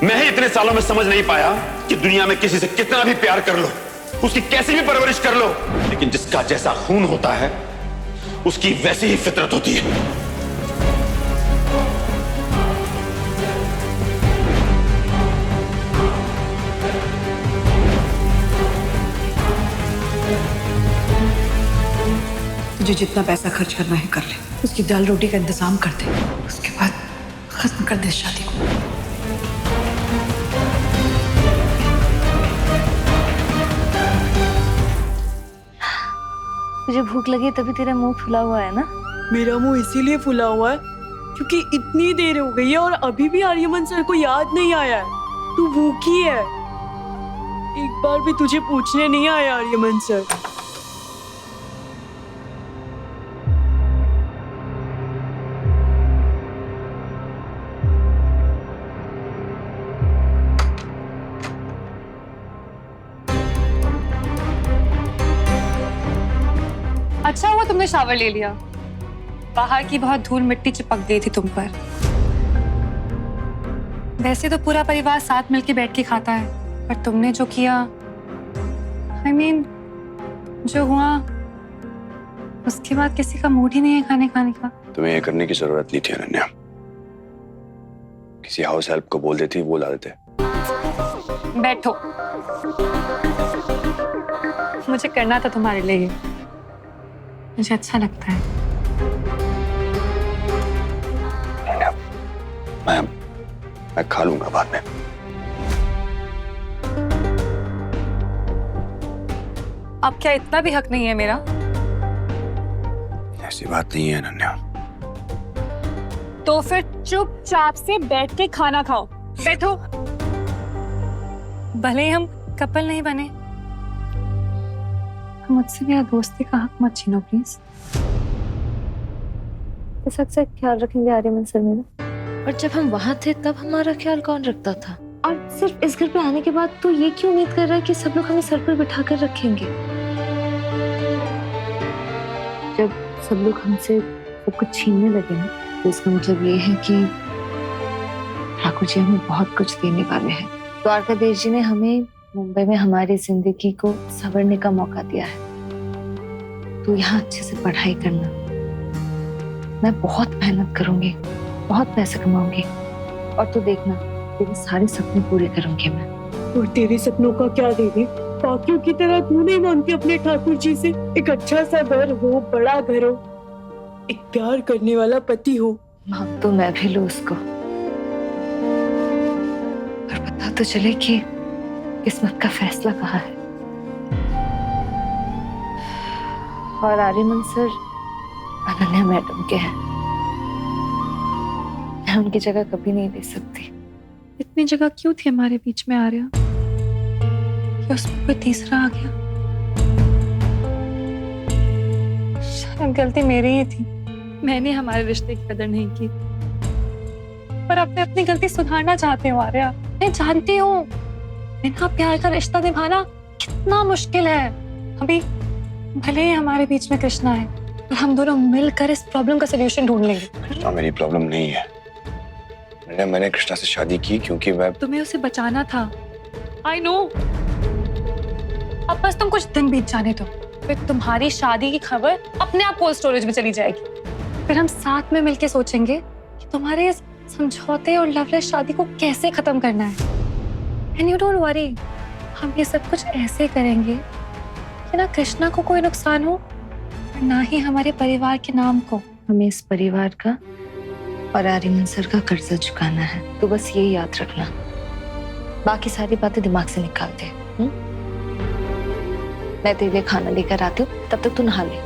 मैं ही इतने सालों में समझ नहीं पाया कि दुनिया में किसी से कितना भी प्यार कर लो, उसकी कैसी भी परवरिश कर लो, लेकिन जिसका जैसा खून होता है उसकी वैसी ही फितरत होती है। तुझे जितना पैसा खर्च करना है कर ले, उसकी दाल रोटी का इंतजाम कर दे, उसके बाद खत्म कर दे इस शादी को। तुझे भूख लगी तभी तेरा मुंह फुला हुआ है ना? मेरा मुंह इसीलिए फुला हुआ है क्योंकि इतनी देर हो गई है और अभी भी आर्यमन सर को याद नहीं आया है। तू भूखी है, एक बार भी तुझे पूछने नहीं आया आर्यमन सर। अच्छा हुआ तुमने शावर ले लिया, बाहर की बहुत धूल मिट्टी चिपक गई थी तुम पर। वैसे तो पूरा परिवार साथ मिलके बैठ के खाता है, पर तुमने जो किया, I mean, जो हुआ, उसके बाद किसी का मूड ही नहीं है खाने का। तुम्हें ये करने की जरूरत नहीं थी अनन्या, किसी हाउस हेल्प को बोल देती, वो ला देते। बैठो, मुझे करना था तुम्हारे लिए, मुझे अच्छा लगता है। मैं खा लूंगा बाद में। अब क्या इतना भी हक नहीं है मेरा? ऐसी बात नहीं है अनन्या। तो फिर चुपचाप से बैठ के खाना खाओ। बैठो। भले ही हम कपल नहीं बने, मुझसे मेरा दोस्ती का हक मत छीनो प्लीज। इस हक से ख्याल रखेंगे आर्यमन सर मेरा। और जब हम वहां थे तब हमारा ख्याल कौन रखता था? और सिर्फ इस घर पे आने के बाद तू ये क्यों उम्मीद कर रहा है कि सब लोग हमें सर पर बिठा कर रखेंगे? जब सब लोग हमसे सब कुछ छीनने लगे ना, तो इसका मतलब ये है कि ठाकुर जी हमें बहुत कुछ देने वाले हैं। द्वारकाधीश जी ने हमें मुंबई में हमारी जिंदगी को संवरने का मौका दिया है। तू यहाँ अच्छे से पढ़ाई करना, मैं बहुत मेहनत करूंगी, बहुत पैसे कमाऊंगी, और तू देखना तेरे सारे सपने पूरे करूंगी मैं। और तेरे सपनों का क्या दीदी? बाकियों की तरह तू नहीं मांगती अपने ठाकुर जी से एक अच्छा सा घर हो, बड़ा घर हो, एक प्यार करने वाला पति हो? मांग तो मैं भी लूं उसको, पर पता तो चले कि किस्मत का फैसला कहाँ है। और आर्यमन सर अनन्या मैडम के हैं, मैं उनकी जगह कभी नहीं ले सकती। इतनी जगह क्यों थी हमारे बीच में आर्या? क्या उसमें कोई तीसरा आ गया? शायद गलती मेरी ही थी, मैंने हमारे रिश्ते की कदर नहीं की। पर अपने अपनी गलती सुधारना चाहते हो आर्या। मैं जानती हूँ बिना प्यार का रिश्ता निभाना कितना मुश्किल है। अभी भले ही हमारे बीच में कृष्णा है, पर हम दोनों मिलकर इस प्रॉब्लम का सलूशन ढूंढ लेंगे। कृष्णा मेरी प्रॉब्लम नहीं है। मैंने कृष्णा से शादी की क्योंकि तुम्हें उसे बचाना था। I know। अब बस तुम कुछ दिन बीत जाने दो, फिर तुम्हारी शादी की खबर अपने आप कोल्ड स्टोरेज में चली जाएगी। फिर हम साथ में मिलके सोचेंगे कि तुम्हारे इस समझौते और लवलेस शादी को कैसे खत्म करना है। एंड यू डोंट वरी, हम ये सब कुछ ऐसे करेंगे कि ना कृष्णा को कोई नुकसान हो और ना ही हमारे परिवार के नाम को। हमें इस परिवार का और आर्यमन सर का कर्जा चुकाना है। तो बस ये याद रखना, बाकी सारी बातें दिमाग से निकाल दे। मैं तेरे लिए खाना लेकर आती हूँ, तब तक तू नहा ले।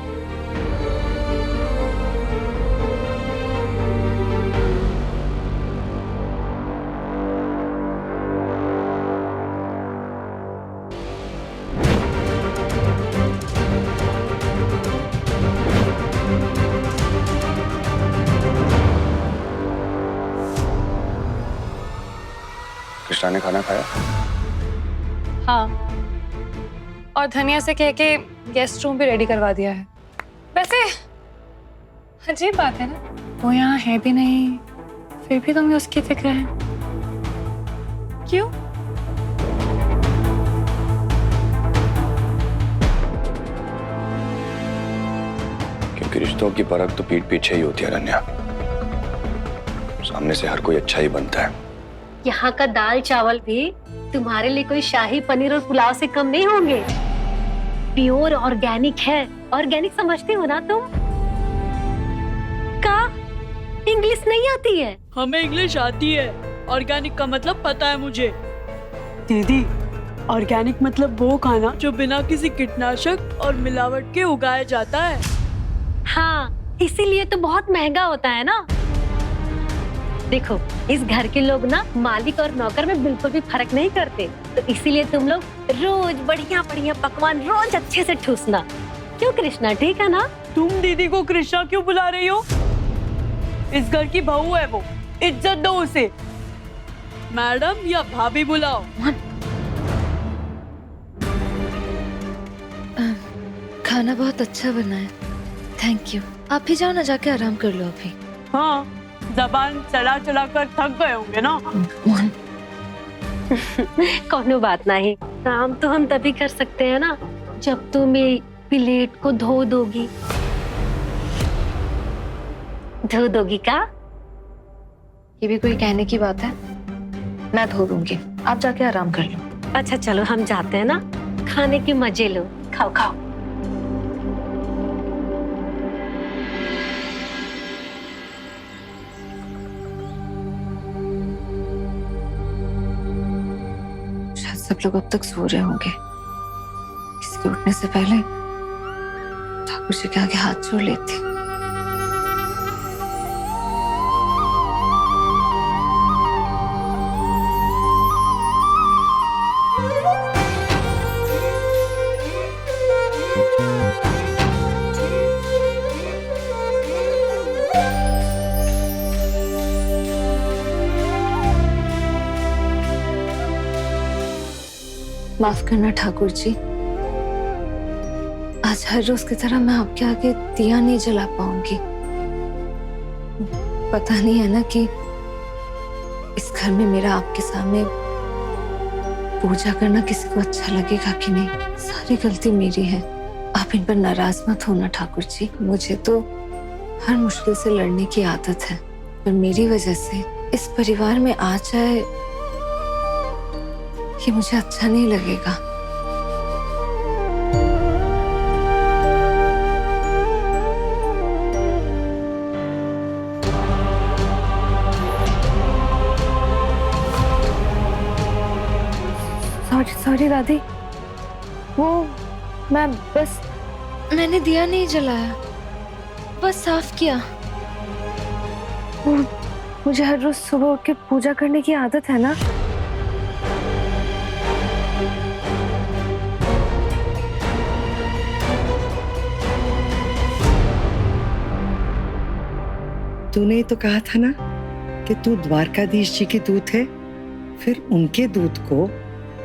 कृष्णा ने खाना खाया? हाँ, और धनिया से कह के गेस्ट रूम भी रेडी करवा दिया है। वैसे अजीब बात है ना, वो यहाँ है भी नहीं, फिर भी तुम्हें उसकी फिक्र है। क्यों? क्योंकि रिश्तों की परख तो पीठ पीछे ही होती है अनन्या। सामने से हर कोई अच्छा ही बनता है। यहाँ का दाल चावल भी तुम्हारे लिए कोई शाही पनीर और पुलाव से कम नहीं होंगे। प्योर ऑर्गेनिक है। ऑर्गेनिक समझते हो ना तुम? का इंग्लिश नहीं आती है? हमें इंग्लिश आती है। ऑर्गेनिक का मतलब पता है मुझे। दीदी, ऑर्गेनिक मतलब वो खाना जो बिना किसी कीटनाशक और मिलावट के उगाया जाता है। हाँ, इसीलिए तो बहुत महंगा होता है ना। देखो, इस घर के लोग ना मालिक और नौकर में बिल्कुल भी फर्क नहीं करते, तो इसीलिए तुम लोग रोज बढ़िया बढ़िया पकवान रोज अच्छे से ठूसना। क्यों कृष्णा, ठीक है ना? तुम दीदी को कृष्णा क्यों बुला रही हो? इस घर की बहू है वो, इज्जत दो उसे। मैडम या भाभी बुलाओ। खाना बहुत अच्छा बना है, थैंक यू। आप ही जाओ ना, जाके आराम कर लो अभी। हाँ, जबान चला चला कर थक गए होंगे ना। मोहन, कोनो बात नहीं, काम तो हम तभी कर सकते हैं ना जब तुम ये प्लेट को धो दोगी। धो दोगी का? ये भी कोई कहने की बात है? मैं धो दूंगी, आप जाके आराम कर लो। अच्छा चलो, हम जाते हैं ना, खाने के मजे लो। खाओ खाओ। शायद सब लोग अब तक सो रहे होंगे। किसी के उठने से पहले ठाकुर जी के आगे हाथ जोड़ लेती। माफ करना ठाकुर जी, आज हर रोज की तरह मैं आपके आगे दिया नहीं जला पाऊंगी। पता नहीं है ना कि इस घर में मेरा आपके सामने पूजा करना किसी को अच्छा लगेगा कि नहीं। सारी गलती मेरी है, आप इन पर नाराज मत होना ठाकुर जी। मुझे तो हर मुश्किल से लड़ने की आदत है, पर मेरी वजह से इस परिवार में आ जाए ये मुझे अच्छा नहीं लगेगा। सॉरी दादी, वो मैंने दिया नहीं जलाया, बस साफ किया। वो मुझे हर रोज सुबह उठ के पूजा करने की आदत है ना। तूने तो कहा था ना कि तू द्वारकाधीश जी की दूत है, फिर उनके दूत को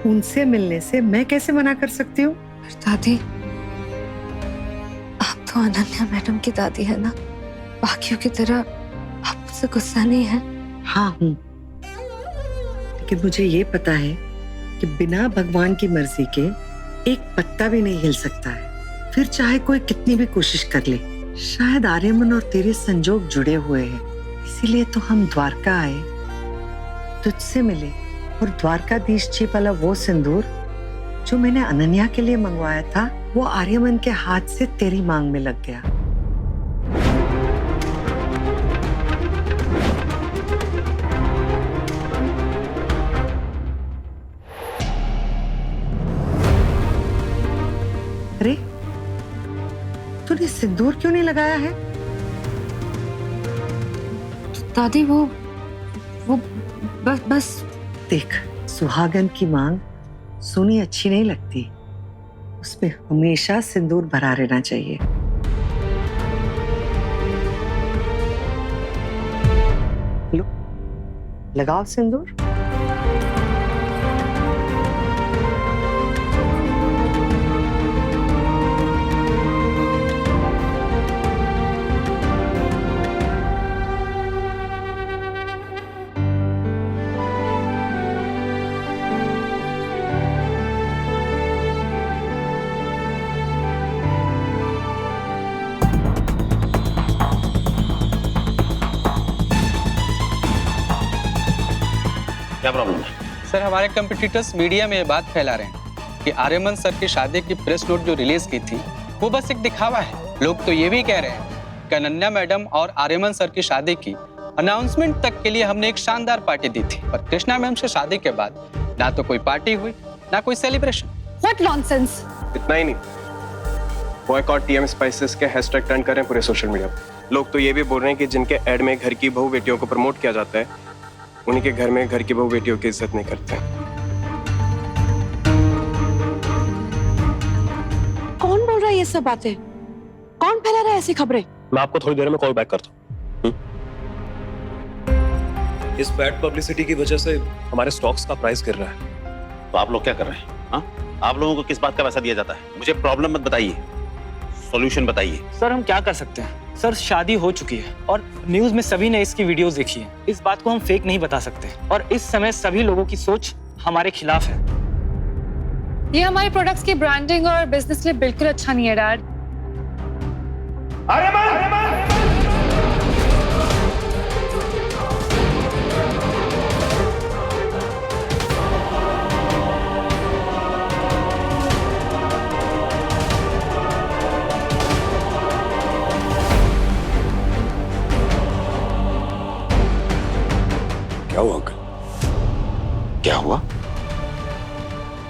उनसे मिलने से मैं कैसे मना कर सकती हूँ? दादी, आप तो अनन्या मैडम की दादी है ना, बाकियों की तरह आप मुझसे गुस्सा नहीं है? हाँ हूँ, लेकिन मुझे ये पता है कि बिना भगवान की मर्जी के एक पत्ता भी नहीं हिल सकता है, फिर चाहे कोई कितनी भी कोशिश कर ले। शायद आर्यमन और तेरे संजोग जुड़े हुए हैं, इसीलिए तो हम द्वारका आए, तुझसे मिले। और द्वारकाधीश जी वाला वो सिंदूर जो मैंने अनन्या के लिए मंगवाया था, वो आर्यमन के हाथ से तेरी मांग में लग गया। अरे, तूने सिंदूर क्यों नहीं लगाया है? दादी वो बस देख, सुहागन की मांग सुनी अच्छी नहीं लगती, उसमें हमेशा सिंदूर भरा रहना चाहिए। लो, लगाओ सिंदूर। क्या प्रॉब्लम है? सर हमारे कंपटीटर्स मीडिया में ये बात फैला रहे हैं कि आर्यमन सर की शादी की प्रेस नोट जो रिलीज की थी वो बस एक दिखावा है। लोग तो ये भी कह रहे हैं कि अनन्या मैडम और आर्यमन सर की शादी की अनाउंसमेंट तक के लिए हमने एक शानदार पार्टी दी थी, पर कृष्णा मैम से शादी के बाद ना तो कोई पार्टी हुई ना कोई सेलिब्रेशन। What nonsense. इतना ही नहीं, बॉयकॉट टीएम स्पाइसेस के हैशटैग ट्रेंड कर रहे हैं पूरे सोशल मीडिया पर। लोग तो ये भी बोल रहे हैं कि जिनके एड में घर की बहू बेटियों को प्रमोट किया जाता है, उन्हीं के घर में घर की बहू बेटियों की इज्जत नहीं करते। कौन बोल रहा है ये सब बातें? कौन फैला रहा है ऐसी खबरें? मैं आपको थोड़ी देर में कॉल बैक करता हूँ। इस बैड पब्लिसिटी की वजह से हमारे स्टॉक्स का प्राइस गिर रहा है। तो आप लोग क्या कर रहे हैं? हाँ, आप लोगों को किस बात का पैसा दिया जाता है? मुझे प्रॉब्लम मत बताइए, सॉल्यूशन बताइए। सर हम क्या कर सकते हैं? सर शादी हो चुकी है और न्यूज में सभी ने इसकी वीडियोस देखी है। इस बात को हम फेक नहीं बता सकते और इस समय सभी लोगों की सोच हमारे खिलाफ है। ये हमारे प्रोडक्ट्स की ब्रांडिंग और बिजनेस के लिए बिल्कुल अच्छा नहीं है डैड। क्या हुआ अंकल? क्या हुआ?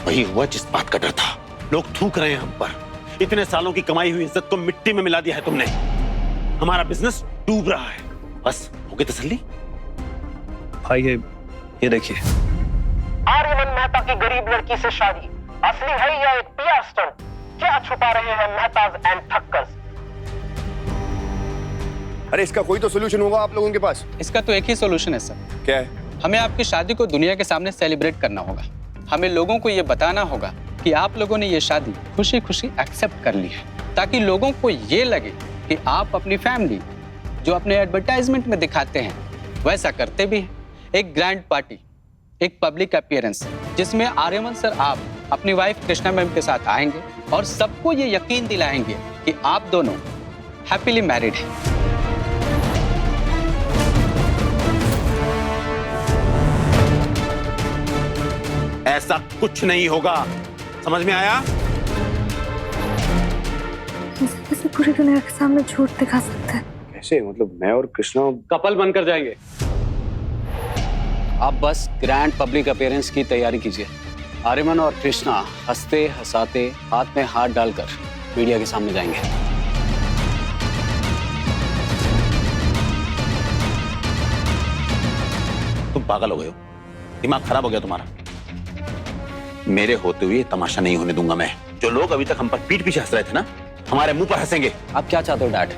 वही हुआ जिस बात का डर था। लोग थूक रहे हैं हम पर। इतने सालों की कमाई हुई इज्जत को मिट्टी में मिला दिया है तुमने। हमारा बिजनेस डूब रहा है। बस हो गई तसल्ली? भाई ये देखिए, आर्यमन मेहता की गरीब लड़की से शादी असली है या एक पीआर स्टंट? क्या छुपा रहे हैं मेहताज एंड ठक्कर्स? अरे इसका कोई तो सोल्यूशन होगा आप लोगों के पास। इसका तो एक ही सोल्यूशन है सर। क्या है? हमें आपकी शादी को दुनिया के सामने सेलिब्रेट करना होगा। हमें लोगों को ये बताना होगा कि आप लोगों ने ये शादी खुशी खुशी एक्सेप्ट कर ली है, ताकि लोगों को ये लगे कि आप अपनी फैमिली जो अपने एडवर्टाइजमेंट में दिखाते हैं वैसा करते भी हैं। एक ग्रैंड पार्टी, एक पब्लिक अपीयरेंस जिसमें आर्यमन सर आप अपनी वाइफ कृष्णा मैम के साथ आएंगे और सबको ये यकीन दिलाएंगे कि आप दोनों हैप्पीली मैरिड हैं। ऐसा कुछ नहीं होगा, समझ में आया? कैसे पूरी दुनिया के सामने झूठ दिखा सकते हैं? कैसे? मतलब मैं और कृष्णा कपल बनकर जाएंगे। आप बस ग्रैंड पब्लिक अपीयरेंस की तैयारी कीजिए। आर्यमन और कृष्णा हंसते हंसाते हाथ में हाथ डालकर मीडिया के सामने जाएंगे। तुम पागल हो गए हो? दिमाग खराब हो गया तुम्हारा? मेरे होते हुए तमाशा नहीं होने दूंगा मैं। जो लोग अभी तक हम पर पीठ पीछे हंस रहे थे ना, हमारे मुंह पर हंसेंगे। आप क्या चाहते हो डैड?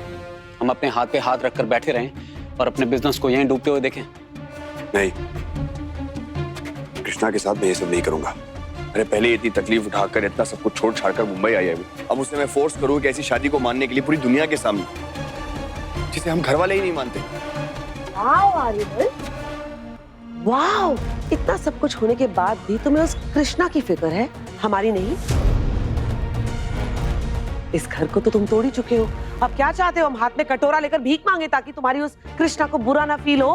हम अपने हाथ पे हाथ रखकर बैठे रहें और अपने बिजनेस को यहीं डूबते हुए देखें? नहीं, कृष्णा के साथ मैं ये सब नहीं करूंगा। अरे पहले इतनी तकलीफ उठाकर इतना सब कुछ छोड़ छाड़ कर मुंबई आई है, अब उसे मैं फोर्स करूँ कि ऐसी शादी को मानने के लिए पूरी दुनिया के सामने, जिसे हम घर वाले ही नहीं मानते। वाओ, इतना सब कुछ होने के बाद भी तुम्हें उस कृष्णा की फिक्र है, हमारी नहीं। इस घर को तो तुम तोड़ ही चुके हो। अब क्या चाहते हो? हम हाथ में कटोरा लेकर भीख मांगे ताकि तुम्हारी उस कृष्णा को बुरा ना फील हो?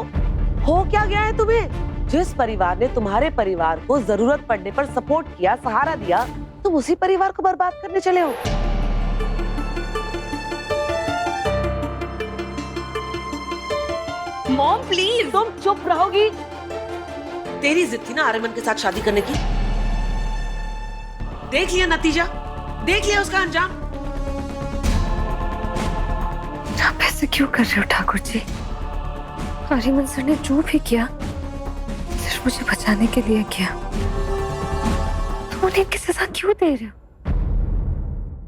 हो क्या गया है तुम्हें? जिस परिवार ने तुम्हारे परिवार को जरूरत पड़ने पर सपोर्ट किया, सहारा दिया, तुम उसी परिवार को बर्बाद करने चले हो। Mom please. तुम चुप रहोगी? तेरी जिद थी ना आर्यमन के साथ शादी करने की। देख लिया नतीजा, देख लिया उसका अंजाम। आप ऐसे क्यों कर रहे हो ठाकुर जी? आर्यमन सर ने जो भी किया सिर्फ मुझे बचाने के लिए किया। तुम उन्हें इनकी सजा क्यों दे रहे हो?